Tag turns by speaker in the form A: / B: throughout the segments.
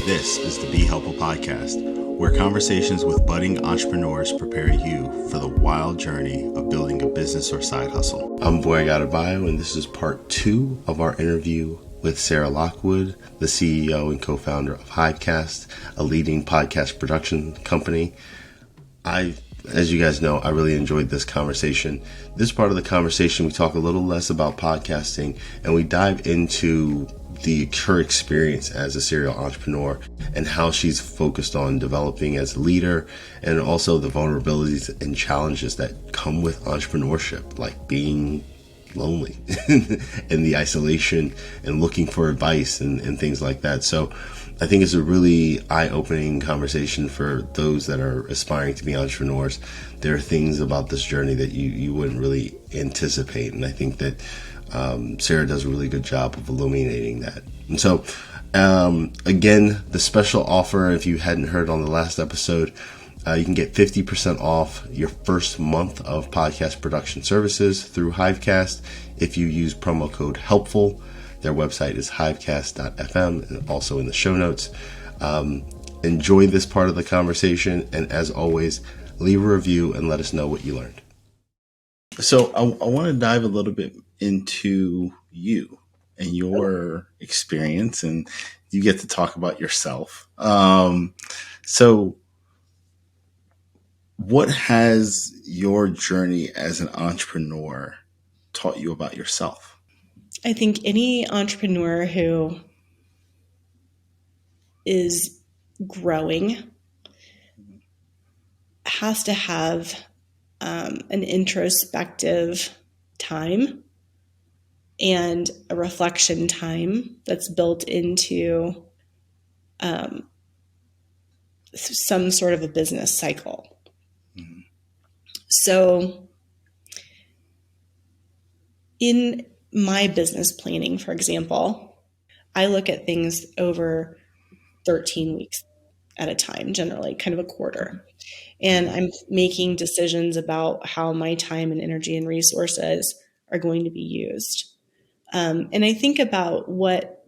A: This is the Be Helpful Podcast, where conversations with budding entrepreneurs prepare you for the wild journey of building a business or side hustle. I'm Boy I Got a Bio, and this is part 2 of our interview with Sarah Lockwood, the CEO and co-founder of HiveCast, a leading podcast production company. As you guys know, I really enjoyed this conversation. This part of the conversation, we talk a little less about podcasting and we dive into her experience as a serial entrepreneur and how she's focused on developing as a leader, and also the vulnerabilities and challenges that come with entrepreneurship, like being lonely and the isolation and looking for advice and things like that. So I think it's a really eye-opening conversation for those that are aspiring to be entrepreneurs. There are things about this journey that you wouldn't really anticipate, and I think that Sarah does a really good job of illuminating that. And so, again, the special offer, if you hadn't heard on the last episode, you can get 50% off your first month of podcast production services through HiveCast if you use promo code HELPFUL. Their website is hivecast.fm and also in the show notes. Enjoy this part of the conversation, and as always, leave a review and let us know what you learned. So I want to dive a little bit into you and your experience, and you get to talk about yourself. So what has your journey as an entrepreneur taught you about yourself?
B: I think any entrepreneur who is growing has to have an introspective time and a reflection time that's built into some sort of a business cycle. Mm-hmm. So in my business planning, for example, I look at things over 13 weeks at a time, generally kind of a quarter. And I'm making decisions about how my time and energy and resources are going to be used. And I think about what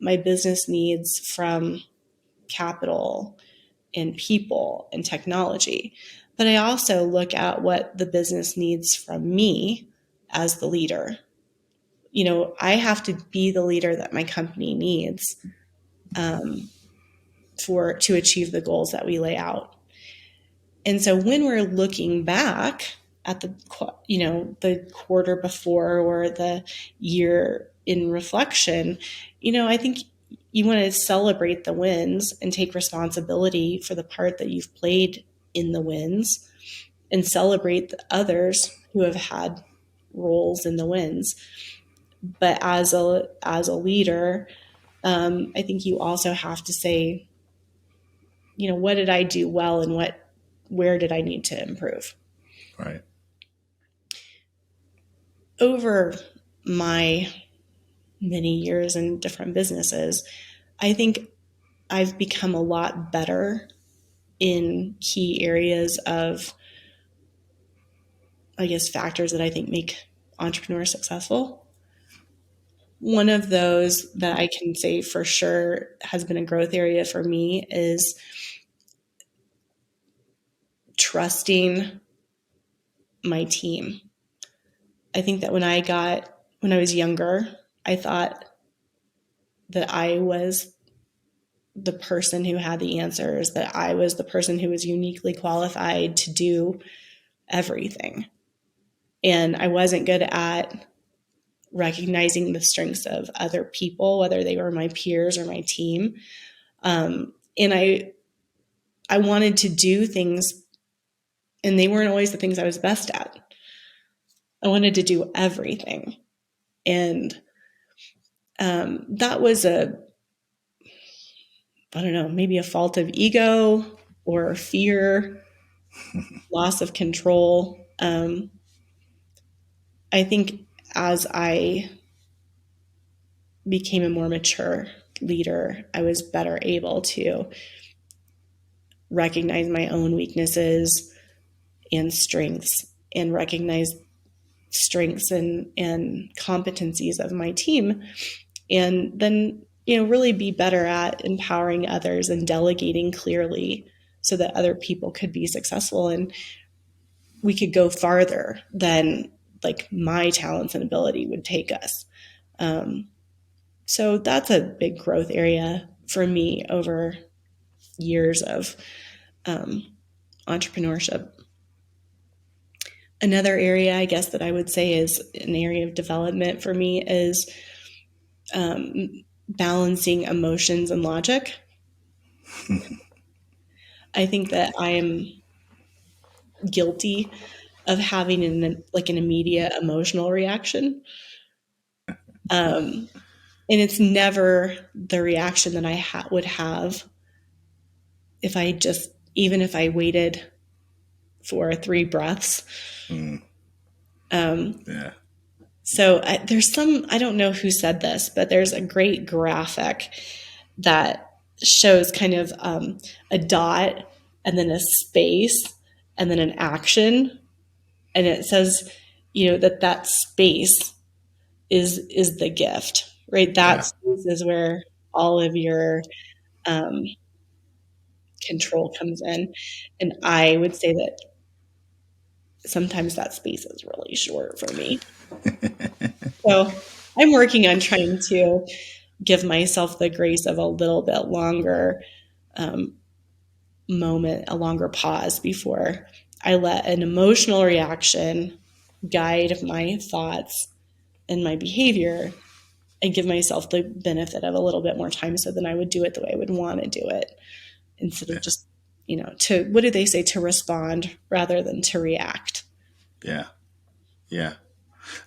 B: my business needs from capital and people and technology. But I also look at what the business needs from me as the leader. You know, I have to be the leader that my company needs to achieve the goals that we lay out. And so when we're looking back at the quarter before or the year in reflection, I think you want to celebrate the wins and take responsibility for the part that you've played in the wins, and celebrate the others who have had roles in the wins. But as a leader, I think you also have to say, what did I do well and where did I need to improve?
A: Right.
B: Over my many years in different businesses, I think I've become a lot better in key areas of, I guess, factors that I think make entrepreneurs successful. One of those that I can say for sure has been a growth area for me is trusting my team. I think that when I was younger, I thought that I was the person who had the answers, that I was the person who was uniquely qualified to do everything. And I wasn't good at recognizing the strengths of other people, whether they were my peers or my team. And I wanted to do things, and they weren't always the things I was best at. I wanted to do everything. And that was maybe a fault of ego or fear, loss of control. I think as I became a more mature leader, I was better able to recognize my own weaknesses and strengths, and recognize strengths and competencies of my team, and then really be better at empowering others and delegating clearly so that other people could be successful and we could go farther than like my talents and ability would take us. So that's a big growth area for me over years of entrepreneurship. Another area, I guess, that I would say is an area of development for me is balancing emotions and logic. I think that I am guilty of having an immediate emotional reaction. And it's never the reaction that I would have if I just, even if I waited for 3 breaths.
A: Yeah.
B: So there's I don't know who said this, but there's a great graphic that shows kind of a dot and then a space and then an action. And it says, that space is the gift, right? That
A: Yeah.
B: space is where all of your control comes in. And I would say that sometimes that space is really short for me. So I'm working on trying to give myself the grace of a little bit longer moment, a longer pause before I let an emotional reaction guide my thoughts and my behavior, and give myself the benefit of a little bit more time so then I would do it the way I would want to do it instead of just, to, what do they say, to respond rather than to react.
A: Yeah. Yeah.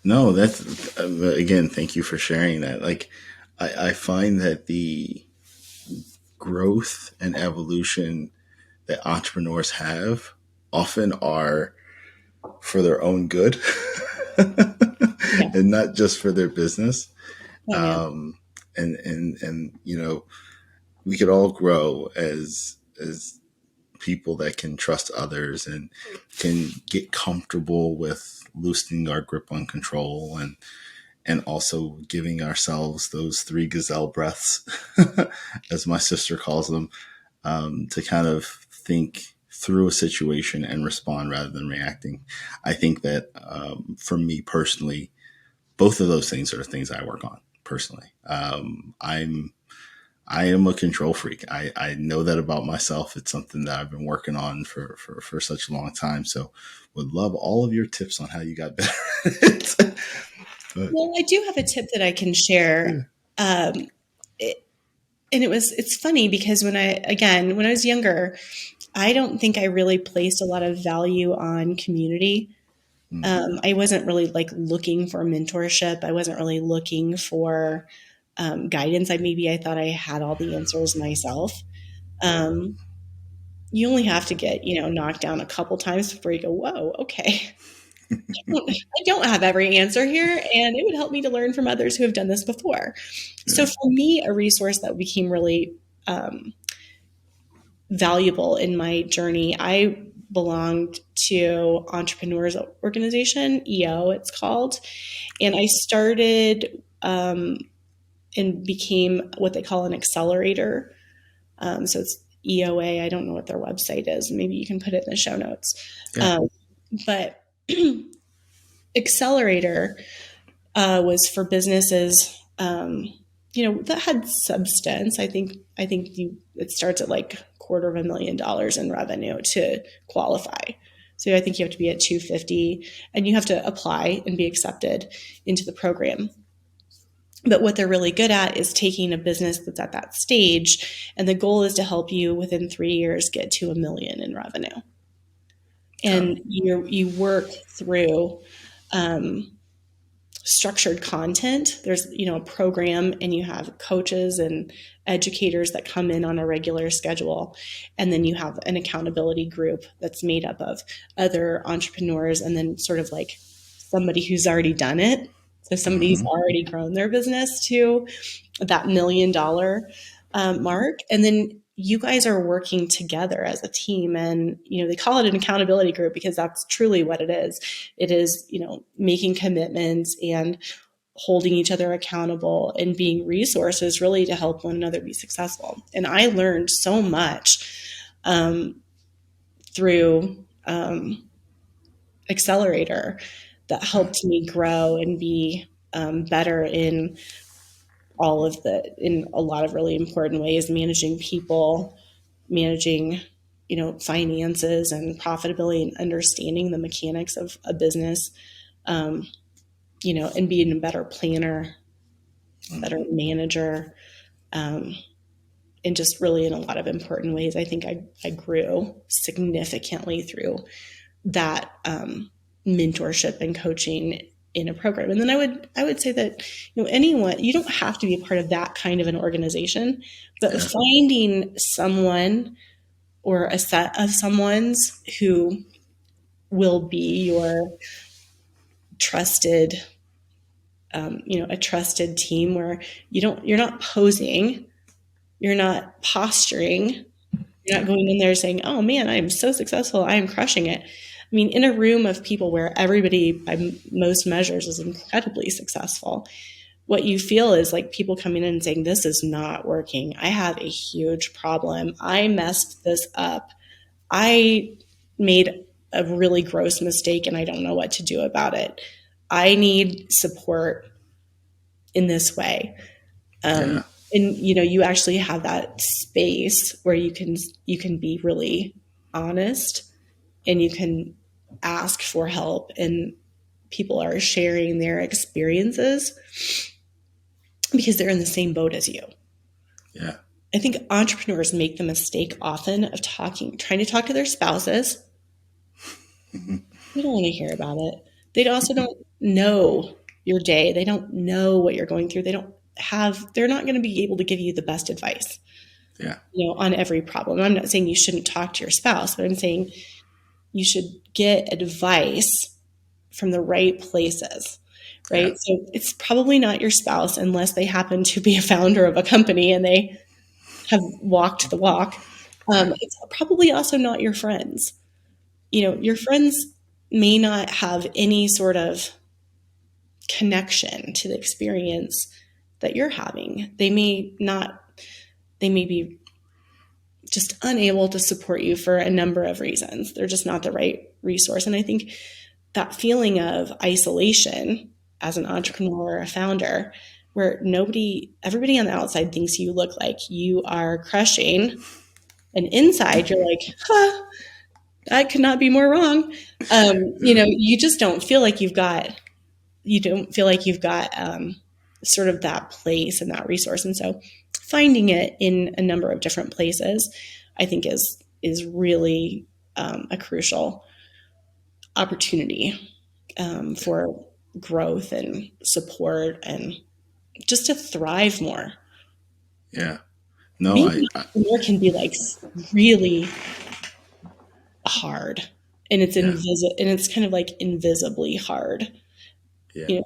A: No, that's, again, thank you for sharing that. Like, I find that the growth and evolution that entrepreneurs have often are for their own good
B: Yeah.
A: and not just for their business.
B: Oh, yeah.
A: And, we could all grow as people that can trust others and can get comfortable with loosening our grip on control and also giving ourselves those 3 gazelle breaths, as my sister calls them, to kind of think through a situation and respond rather than reacting. I think that for me personally, both of those things are the things I work on personally. I am a control freak. I know that about myself. It's something that I've been working on for such a long time. So would love all of your tips on how you got better at it. But,
B: Well, I do have a tip that I can share. Um, it's funny because when I was younger, I don't think I really placed a lot of value on community. I wasn't really like looking for mentorship. I wasn't really looking for guidance. I thought I had all the answers myself. Um, you only have to get, knocked down a couple times before you go, whoa, okay. I don't have every answer here, and it would help me to learn from others who have done this before. So
A: yeah.
B: for me, a resource that became really valuable in my journey, I belonged to Entrepreneurial Organization, EO, it's called, and I started and became what they call an accelerator. So it's EOA. I don't know what their website is. Maybe you can put it in the show notes.
A: Yeah.
B: But accelerator was for businesses, that had substance. It starts at like $250,000 in revenue to qualify. So I think you have to be at 250 and you have to apply and be accepted into the program. But what they're really good at is taking a business that's at that stage, and the goal is to help you within 3 years get to $1 million in revenue. And you work through structured content. There's, a program, and you have coaches and educators that come in on a regular schedule. And then you have an accountability group that's made up of other entrepreneurs and then sort of like somebody who's already done it. So somebody who's already grown their business to that $1 million mark. And then you guys are working together as a team, and they call it an accountability group because that's truly what it is. It is making commitments and holding each other accountable and being resources really to help one another be successful. And I learned so much through Accelerator that helped me grow and be better in in a lot of really important ways, managing people, managing, finances and profitability, and understanding the mechanics of a business, and being a better planner, better manager, and just really in a lot of important ways. I think I grew significantly through that mentorship and coaching in a program. And then I would say that, anyone, you don't have to be a part of that kind of an organization, but finding someone or a set of someone's who will be your trusted, a trusted team where you're not posing, you're not posturing, you're not going in there saying, oh man, I'm so successful, I am crushing it. I mean, in a room of people where everybody by most measures is incredibly successful, what you feel is like people coming in and saying, this is not working. I have a huge problem. I messed this up. I made a really gross mistake and I don't know what to do about it. I need support in this way. And you actually have that space where you can be really honest and you can ask for help, and people are sharing their experiences because they're in the same boat as you.
A: Yeah.
B: I think entrepreneurs make the mistake often of trying to talk to their spouses. They don't want to hear about it. They also don't know your day. They don't know what you're going through. They're not going to be able to give you the best advice.
A: Yeah.
B: On every problem. I'm not saying you shouldn't talk to your spouse, but I'm saying you should get advice from the right places, right? Yeah. So it's probably not your spouse unless they happen to be a founder of a company and they have walked the walk. It's probably also not your friends. Your friends may not have any sort of connection to the experience that you're having. They may be just unable to support you for a number of reasons. They're just not the right resource. And I think that feeling of isolation as an entrepreneur or a founder, where everybody on the outside thinks you look like you are crushing, and inside you're like, that could not be more wrong. You just don't feel like you've got sort of that place and that resource. And so finding it in a number of different places, I think is really a crucial opportunity for growth and support and just to thrive more.
A: Yeah. No,
B: being entrepreneur can be like really hard, and it's and it's kind of like invisibly hard.
A: Yeah.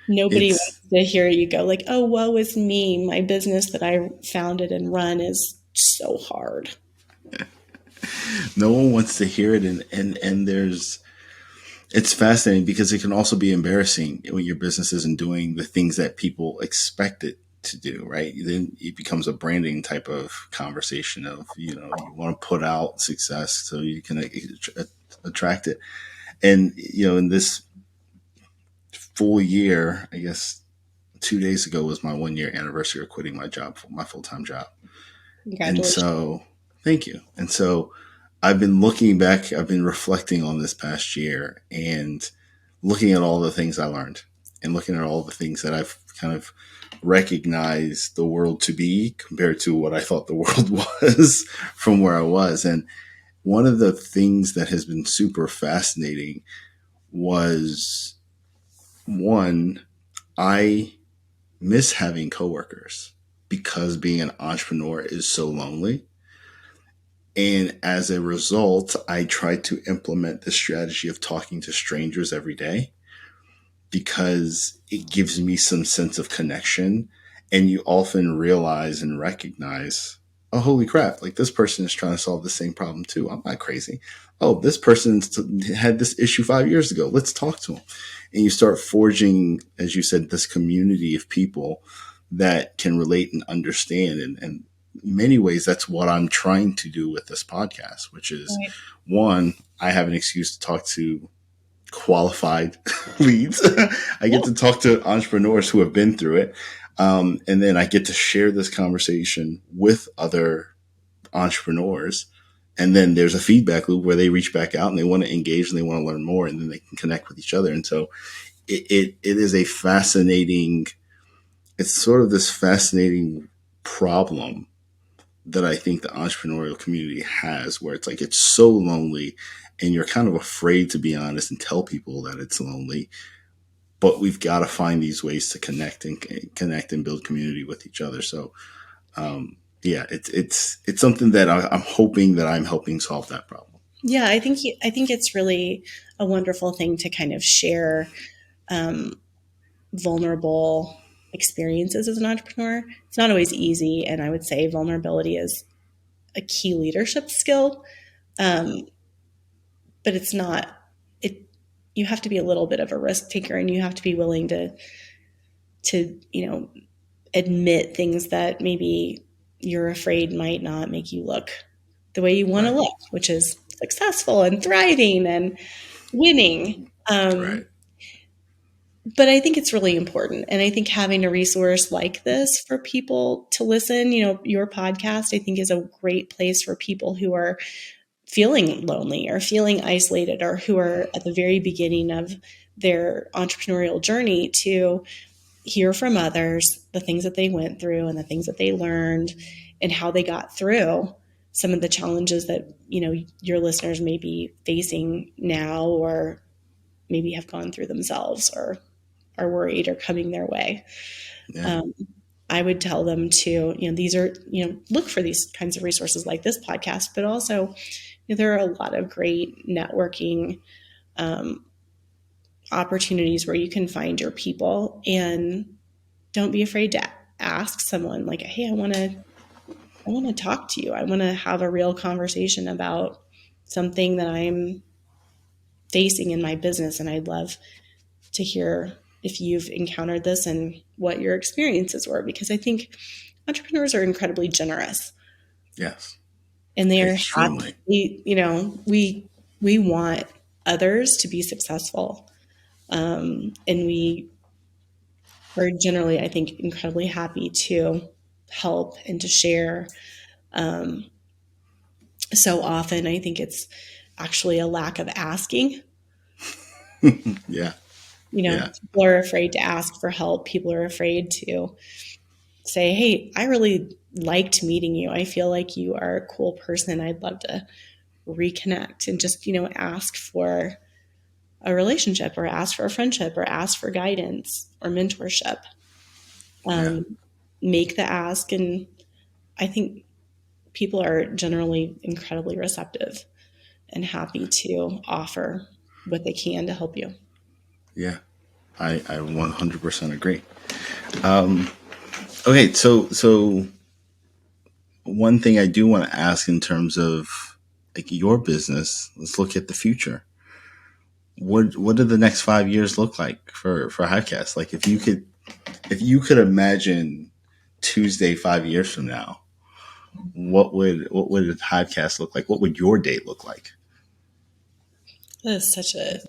B: Nobody wants to hear you go like, oh, woe is me. My business that I founded and run is so hard.
A: No one wants to hear it. And it's fascinating because it can also be embarrassing when your business isn't doing the things that people expect it to do, right? Then it becomes a branding type of conversation of, you want to put out success so you can attract it. And, in this full year, I guess 2 days ago was my 1 year anniversary of quitting my job, my full-time job. And so, thank you. And so I've been looking back, I've been reflecting on this past year and looking at all the things I learned and looking at all the things that I've kind of recognized the world to be compared to what I thought the world was from where I was. And one of the things that has been super fascinating was, one, I miss having coworkers because being an entrepreneur is so lonely. And as a result, I try to implement the strategy of talking to strangers every day because it gives me some sense of connection. And you often realize and recognize oh, holy crap, like this person is trying to solve the same problem too. I'm not crazy. Oh, this person had this issue 5 years ago. Let's talk to them. And you start forging, as you said, this community of people that can relate and understand. And in many ways, that's what I'm trying to do with this podcast, which is
B: Right.
A: one, I have an excuse to talk to qualified leads. I get
B: Yeah.
A: to talk to entrepreneurs who have been through it. And then I get to share this conversation with other entrepreneurs. And then there's a feedback loop where they reach back out and they want to engage and they want to learn more, and then they can connect with each other. And so it is a fascinating, it's sort of this fascinating problem that I think the entrepreneurial community has, where it's like it's so lonely and you're kind of afraid to be honest and tell people that it's lonely. But we've got to find these ways to connect and build community with each other. So yeah, it's something that I'm hoping that I'm helping solve that problem.
B: Yeah, I think it's really a wonderful thing to kind of share vulnerable experiences as an entrepreneur. It's not always easy, and I would say vulnerability is a key leadership skill. Um, but it's not it. You have to be a little bit of a risk taker, and you have to be willing to admit things that maybe you're afraid might not make you look the way you want to
A: Right.
B: look, which is successful and thriving and winning.
A: Right.
B: But I think it's really important. And I think having a resource like this for people to listen, your podcast, I think is a great place for people who are feeling lonely or feeling isolated or who are at the very beginning of their entrepreneurial journey to hear from others the things that they went through and the things that they learned and how they got through some of the challenges that your listeners may be facing now or maybe have gone through themselves or are worried or coming their way.
A: Yeah.
B: I would tell them to, these are, look for these kinds of resources like this podcast, but also there are a lot of great networking opportunities where you can find your people, and don't be afraid to ask someone like, hey, I want to talk to you. I want to have a real conversation about something that I'm facing in my business. And I'd love to hear if you've encountered this and what your experiences were, because I think entrepreneurs are incredibly generous
A: Yes.
B: and they are
A: Extremely.
B: happy. We want others to be successful. And we are generally, I think, incredibly happy to help and to share. So often, I think it's actually a lack of asking.
A: Yeah. Yeah.
B: People are afraid to ask for help. People are afraid to say, hey, I really liked meeting you. I feel like you are a cool person. I'd love to reconnect and just, ask for a relationship or ask for a friendship or ask for guidance or mentorship.
A: Yeah.
B: Make the ask. And I think people are generally incredibly receptive and happy to offer what they can to help you.
A: Yeah. I 100% agree. Okay. So one thing I do want to ask in terms of like your business, let's look at the future. What do the next 5 years look like for HiveCast? Like if you could imagine Tuesday 5 years from now, what would HiveCast look like? What would your day look like?
B: That is such a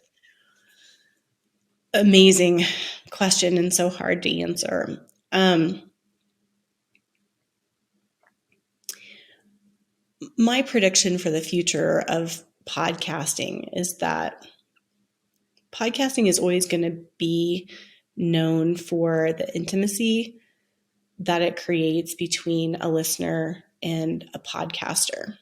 B: amazing question and so hard to answer. My prediction for the future of podcasting is that podcasting is always going to be known for the intimacy that it creates between a listener and a podcaster.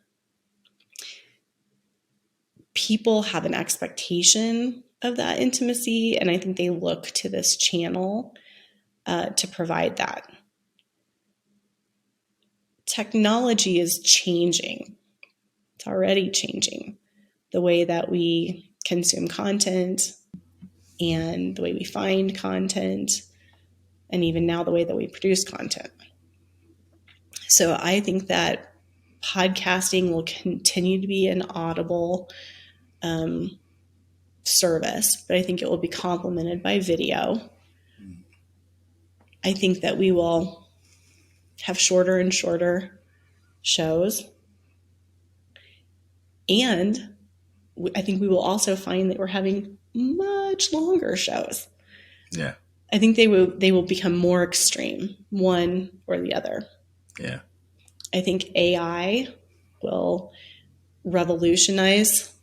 B: People have an expectation of that intimacy, and I think they look to this channel to provide that. Technology is changing. It's already changing the way that we consume content and the way we find content, and even now the way that we produce content. So I think that podcasting will continue to be an audible service, but I think it will be complemented by video. I think that we will have shorter and shorter shows. And I think we will also find that we're having much longer shows.
A: Yeah.
B: I think they will become more extreme, one or the other.
A: Yeah.
B: I think AI will revolutionize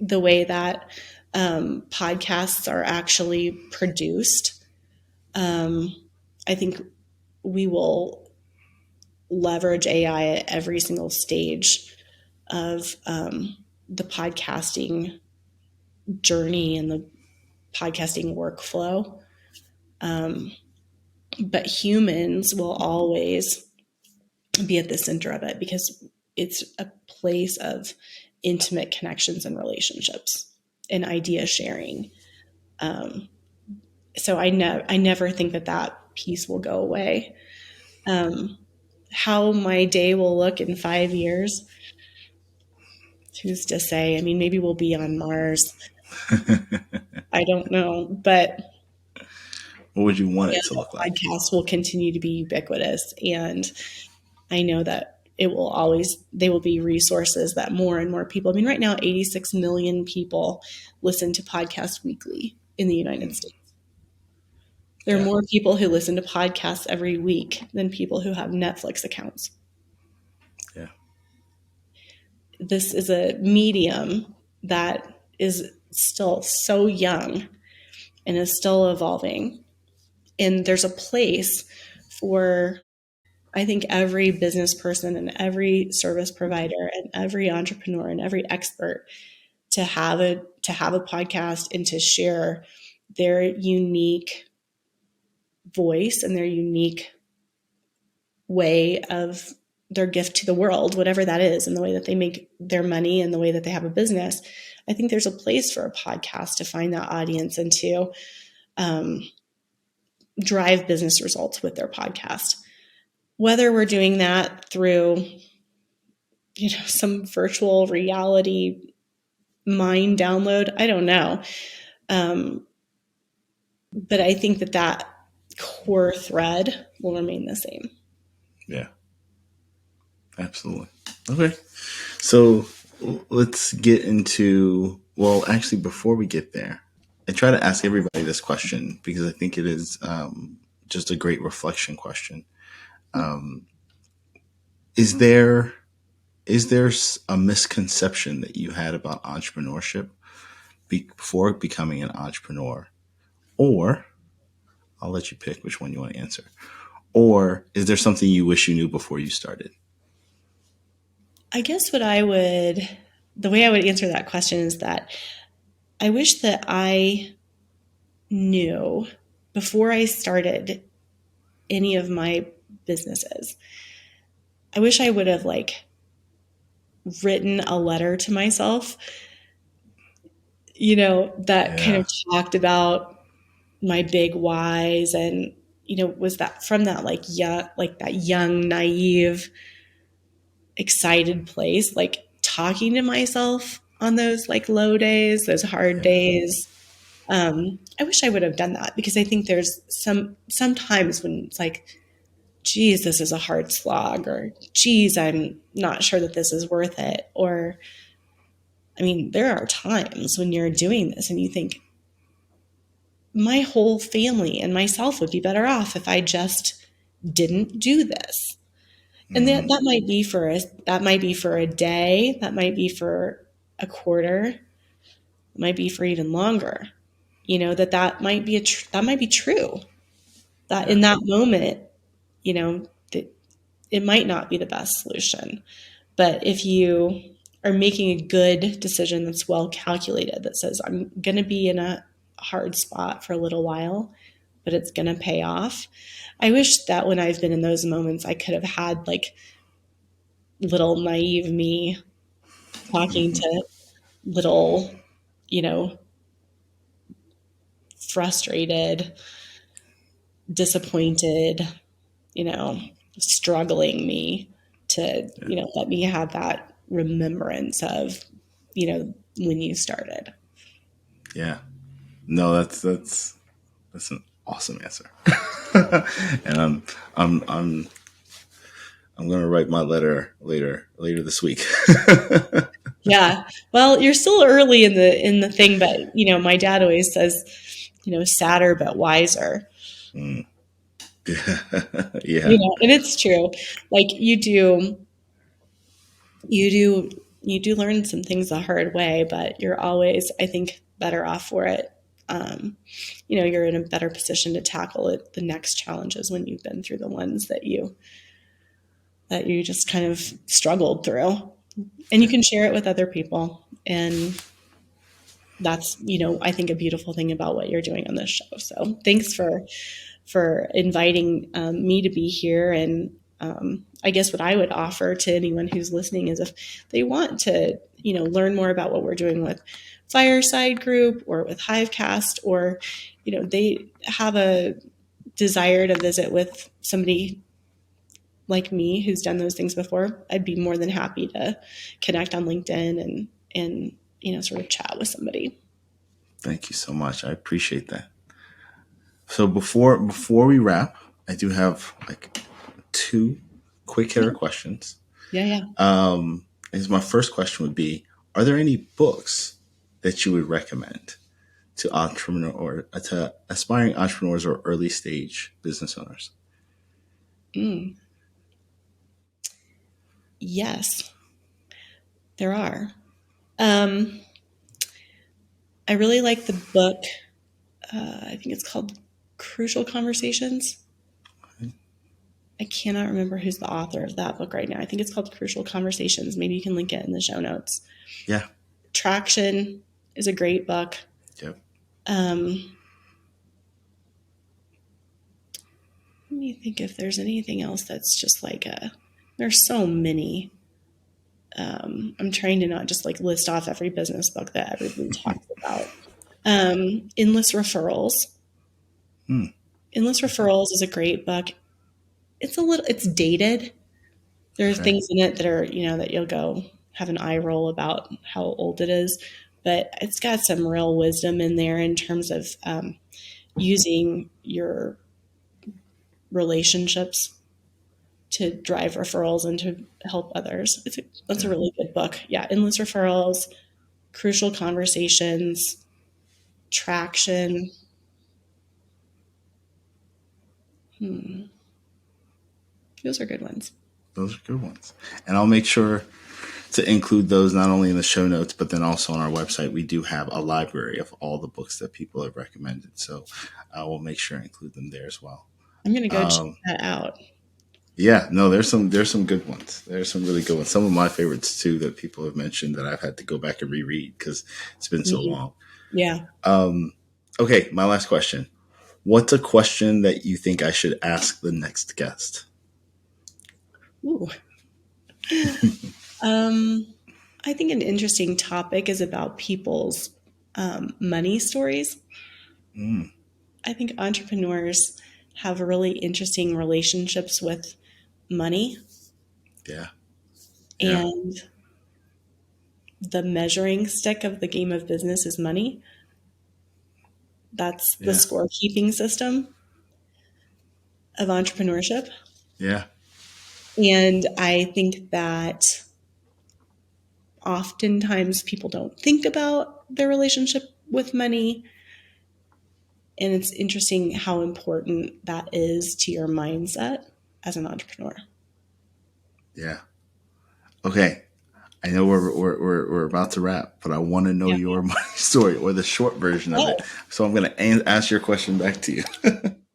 B: the way that podcasts are actually produced. I think we will leverage AI at every single stage of the podcasting journey and the podcasting workflow. But humans will always be at the center of it because it's a place of intimate connections and relationships and idea sharing. So I never think that piece will go away. How my day will look in 5 years, who's to say? I mean, maybe we'll be on Mars. I don't know, but
A: what would you want it to look like?
B: Podcasts will continue to be ubiquitous, and I know that they will be resources that more and more people. I mean, right now, 86 million people listen to podcasts weekly in the United States. There are more people who listen to podcasts every week than people who have Netflix accounts.
A: Yeah.
B: This is a medium that is still so young and is still evolving. And there's a place for, I think, every business person and every service provider and every entrepreneur and every expert to have a podcast and to share their unique voice and their unique way of their gift to the world, whatever that is, and the way that they make their money and the way that they have a business. I think there's a place for a podcast to find that audience and to drive business results with their podcast. Whether we're doing that through, some virtual reality mind download, I don't know. But I think that core thread will remain the same.
A: Yeah. Absolutely. Okay. So let's get into, well, actually, before we get there, I try to ask everybody this question because I think it is just a great reflection question. Is there a misconception that you had about entrepreneurship before becoming an entrepreneur? Or, I'll let you pick which one you want to answer. Or is there something you wish you knew before you started?
B: I guess the way I would answer that question is that I wish that I knew before I started any of my businesses. I wish I would have written a letter to myself, that kind of talked about my big whys and, was that from that that young, naive, excited place, talking to myself on those low days, those hard days. I wish I would have done that because I think there's sometimes when it's geez, this is a hard slog, or geez, I'm not sure that this is worth it. Or, I mean, there are times when you're doing this and you think, my whole family and myself would be better off if I just didn't do this. And that might be for a day, that might be for a quarter, it might be for even longer. That might be true. That in that moment, that it might not be the best solution. But if you are making a good decision that's well calculated, that says, I'm going to be in a hard spot for a little while, but it's going to pay off. I wish that when I've been in those moments, I could have had little naive me talking to little, frustrated, disappointed, struggling me to, let me have that remembrance of, when you started.
A: Yeah. No, that's an awesome answer. And I'm going to write my letter later this week.
B: Yeah. Well, you're still early in the thing, but my dad always says, sadder but wiser.
A: Mm. Yeah.
B: And it's true. Like you do learn some things the hard way, but you're always, I think, better off for it. You're in a better position to tackle it, the next challenges, when you've been through the ones that you just kind of struggled through, and you can share it with other people. And that's, I think, a beautiful thing about what you're doing on this show. So thanks for inviting me to be here. And I guess what I would offer to anyone who's listening is, if they want to, learn more about what we're doing with Fireside Group or with HiveCast, or, they have a desire to visit with somebody like me who's done those things before, I'd be more than happy to connect on LinkedIn and sort of chat with somebody.
A: Thank you so much. I appreciate that. So before we wrap, I do have like 2 quick hitter questions.
B: Yeah.
A: Is my first question would be, are there any books that you would recommend to aspiring entrepreneurs or early stage business owners?
B: Yes, there are. I really like the book. I think it's called Crucial Conversations. I cannot remember who's the author of that book right now. I think it's called Crucial Conversations. Maybe you can link it in the show notes.
A: Yeah.
B: Traction is a great book.
A: Yep.
B: Let me think if there's anything else that's just like there's so many. I'm trying to not just like list off every business book that everybody talks about. Endless Referrals. Endless Referrals is a great book. It's dated. There are things in it that are, that you'll go have an eye roll about how old it is, but it's got some real wisdom in there in terms of using your relationships to drive referrals and to help others. That's a really good book. Yeah. Endless Referrals, Crucial Conversations, Traction. Those are good ones.
A: Those are good ones. And I'll make sure to include those not only in the show notes, but then also on our website. We do have a library of all the books that people have recommended. So we'll make sure to include them there as well.
B: I'm going to go check that out.
A: Yeah, no, there's some good ones. There's some really good ones. Some of my favorites too that people have mentioned that I've had to go back and reread because it's been so long.
B: Yeah.
A: Okay, my last question. What's a question that you think I should ask the next guest?
B: Ooh. I think an interesting topic is about people's money stories. I think entrepreneurs have really interesting relationships with money.
A: Yeah.
B: And the measuring stick of the game of business is money. That's the scorekeeping system of entrepreneurship.
A: Yeah.
B: And I think that oftentimes people don't think about their relationship with money. And it's interesting how important that is to your mindset as an entrepreneur.
A: Yeah. Okay. I know we're about to wrap, but I want to know your money story, or the short version of it. So I'm going to ask your question back to you.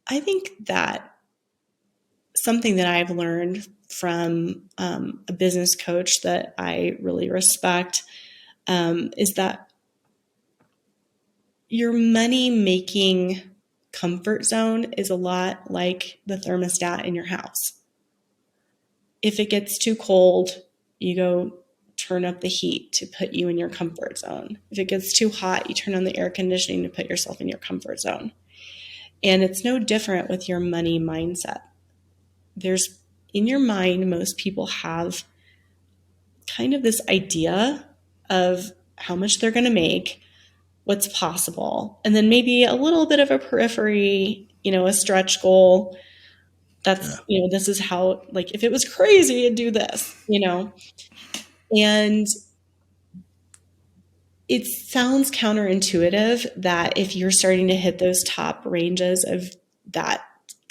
B: I think that something that I've learned from a business coach that I really respect is that your money making comfort zone is a lot like the thermostat in your house. If it gets too cold, you go turn up the heat to put you in your comfort zone. If it gets too hot, you turn on the air conditioning to put yourself in your comfort zone. And it's no different with your money mindset. There's in your mind, most people have kind of this idea of how much they're going to make, what's possible, and then maybe a little bit of a periphery, a stretch goal. That's, this is how, like, if it was crazy, I'd do this, and it sounds counterintuitive that if you're starting to hit those top ranges of that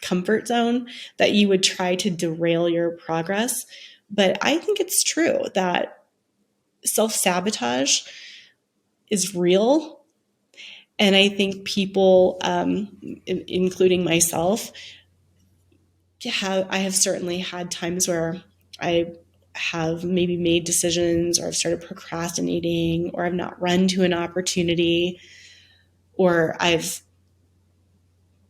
B: comfort zone, that you would try to derail your progress. But I think it's true that self-sabotage is real. And I think people, including myself, I have certainly had times where I have maybe made decisions, or I've started procrastinating, or I've not run to an opportunity, or I've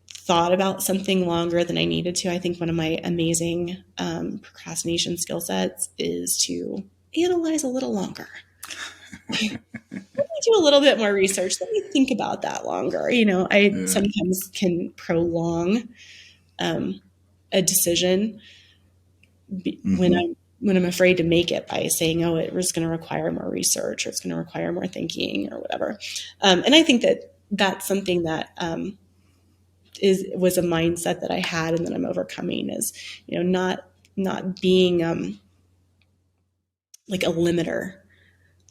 B: thought about something longer than I needed to. I think one of my amazing procrastination skill sets is to analyze a little longer. Let me do a little bit more research. Let me think about that longer. I sometimes can prolong a decision when I'm afraid to make it, by saying, oh, it was going to require more research, or it's going to require more thinking, or whatever. And I think that that's something that was a mindset that I had, and that I'm overcoming, is, not being like a limiter,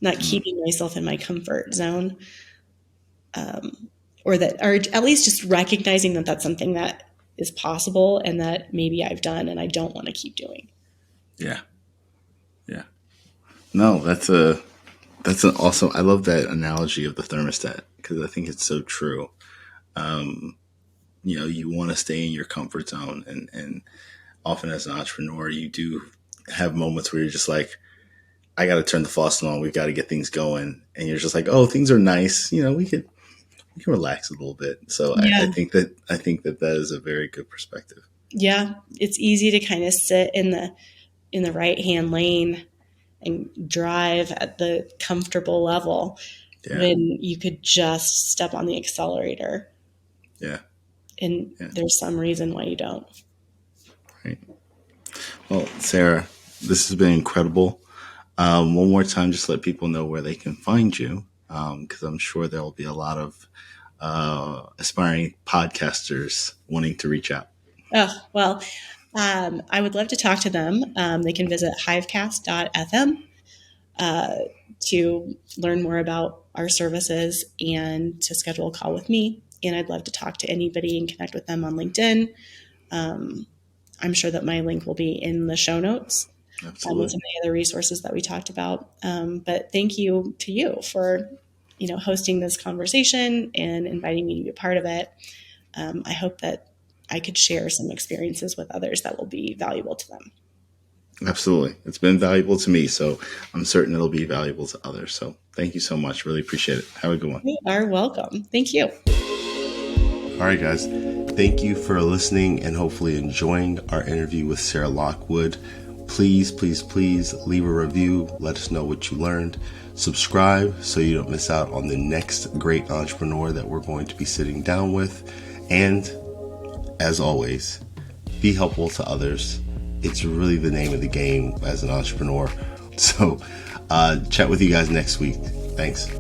B: not keeping myself in my comfort zone, or at least just recognizing that that's something that is possible, and that maybe I've done and I don't want to keep doing.
A: Yeah. No, that's an awesome. I love that analogy of the thermostat, because I think it's so true. You want to stay in your comfort zone, and often as an entrepreneur, you do have moments where you're just like, I got to turn the faucet on. We've got to get things going. And you're just like, oh, things are nice. We can relax a little bit. So yeah. I think that is a very good perspective.
B: Yeah. It's easy to kind of sit in the right-hand lane and drive at the comfortable level when you could just step on the accelerator.
A: Yeah.
B: And there's some reason why you don't.
A: Right. Well, Sarah, this has been incredible. One more time, just let people know where they can find you, because I'm sure there will be a lot of aspiring podcasters wanting to reach out.
B: Oh, well, I would love to talk to them. They can visit HiveCast.fm to learn more about our services and to schedule a call with me. And I'd love to talk to anybody and connect with them on LinkedIn. I'm sure that my link will be in the show notes.
A: Absolutely.
B: With some of the other resources that we talked about. But thank you to you for, hosting this conversation and inviting me to be a part of it. I hope that I could share some experiences with others that will be valuable to them.
A: Absolutely. It's been valuable to me, so I'm certain it'll be valuable to others. So thank you so much. Really appreciate it. Have a good one.
B: You are welcome. Thank you.
A: All right, guys. Thank you for listening and hopefully enjoying our interview with Sarah Lockwood. Please, please, please leave a review. Let us know what you learned. Subscribe so you don't miss out on the next great entrepreneur that we're going to be sitting down with. And as always, be helpful to others. It's really the name of the game as an entrepreneur. So chat with you guys next week. Thanks.